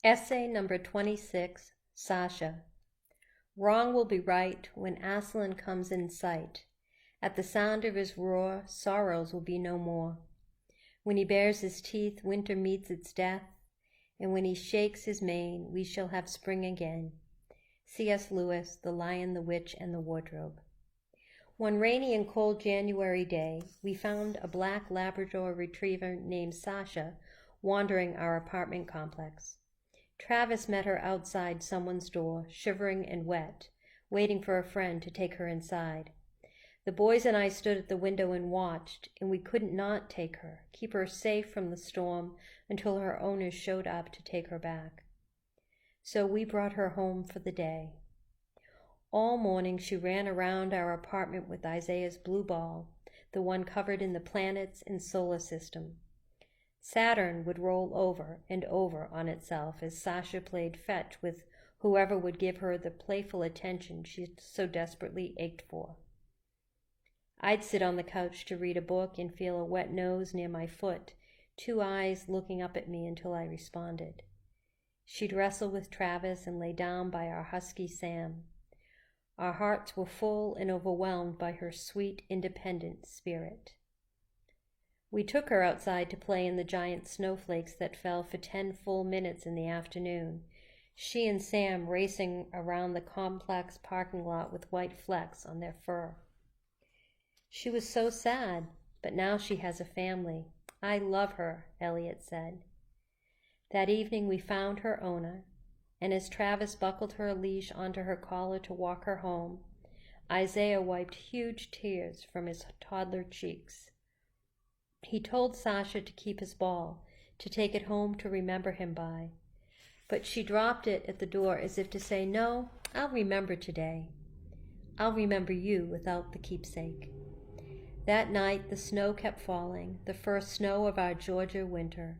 Essay number 26, Sasha. Wrong will be right when Aslan comes in sight. At the sound of his roar, sorrows will be no more. When he bares his teeth, winter meets its death, and when he shakes his mane, we shall have spring again. C.S. Lewis, The Lion, the Witch, and the Wardrobe. One rainy and cold January day, we found a black Labrador retriever named Sasha wandering our apartment complex. Travis met her outside someone's door, shivering and wet, waiting for a friend to take her inside. The boys and I stood at the window and watched, and we couldn't not take her, keep her safe from the storm until her owners showed up to take her back. So we brought her home for the day. All morning she ran around our apartment with Isaiah's blue ball, the one covered in the planets and solar system. Saturn would roll over and over on itself as Sasha played fetch with whoever would give her the playful attention she so desperately ached for. I'd sit on the couch to read a book and feel a wet nose near my foot, two eyes looking up at me until I responded. She'd wrestle with Travis and lay down by our husky Sam. Our hearts were full and overwhelmed by her sweet, independent spirit. We took her outside to play in the giant snowflakes that fell for 10 full minutes in the afternoon, she and Sam racing around the complex parking lot with white flecks on their fur. She was so sad, but now she has a family. I love her, Elliot said. That evening we found her owner, and as Travis buckled her leash onto her collar to walk her home, Isaiah wiped huge tears from his toddler cheeks. He told Sasha to keep his ball, to take it home to remember him by. But she dropped it at the door as if to say, "No, I'll remember today. I'll remember you without the keepsake." That night the snow kept falling, the first snow of our Georgia winter.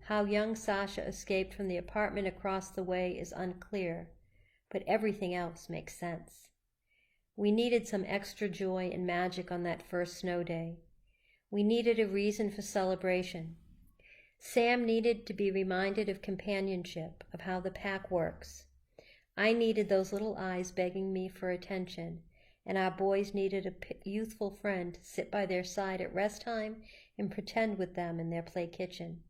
How young Sasha escaped from the apartment across the way is unclear, but everything else makes sense. We needed some extra joy and magic on that first snow day. We needed a reason for celebration. Sam needed to be reminded of companionship, of how the pack works. I needed those little eyes begging me for attention, and our boys needed a youthful friend to sit by their side at rest time and pretend with them in their play kitchen.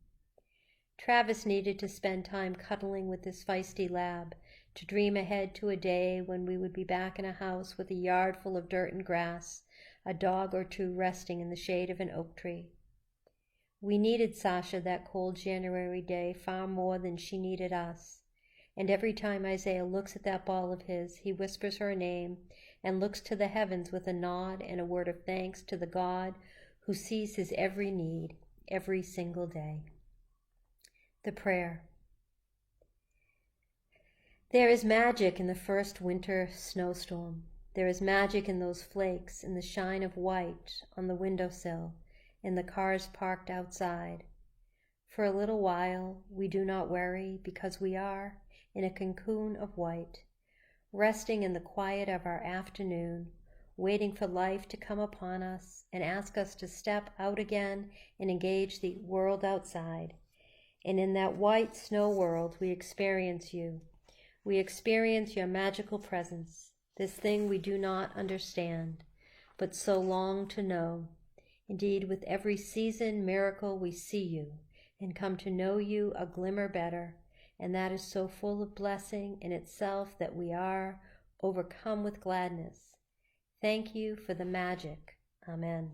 Travis needed to spend time cuddling with his feisty lab, to dream ahead to a day when we would be back in a house with a yard full of dirt and grass, a dog or two resting in the shade of an oak tree. We needed Sasha that cold January day far more than she needed us, and every time Isaiah looks at that ball of his, he whispers her name and looks to the heavens with a nod and a word of thanks to the God who sees his every need every single day. The prayer. There is magic in the first winter snowstorm. There is magic in those flakes, in the shine of white on the windowsill, in the cars parked outside. For a little while we do not worry because we are in a cocoon of white, resting in the quiet of our afternoon, waiting for life to come upon us and ask us to step out again and engage the world outside. And in that white snow world we experience you. We experience your magical presence, this thing we do not understand, but so long to know. Indeed, with every season miracle we see you, and come to know you a glimmer better, and that is so full of blessing in itself that we are overcome with gladness. Thank you for the magic. Amen.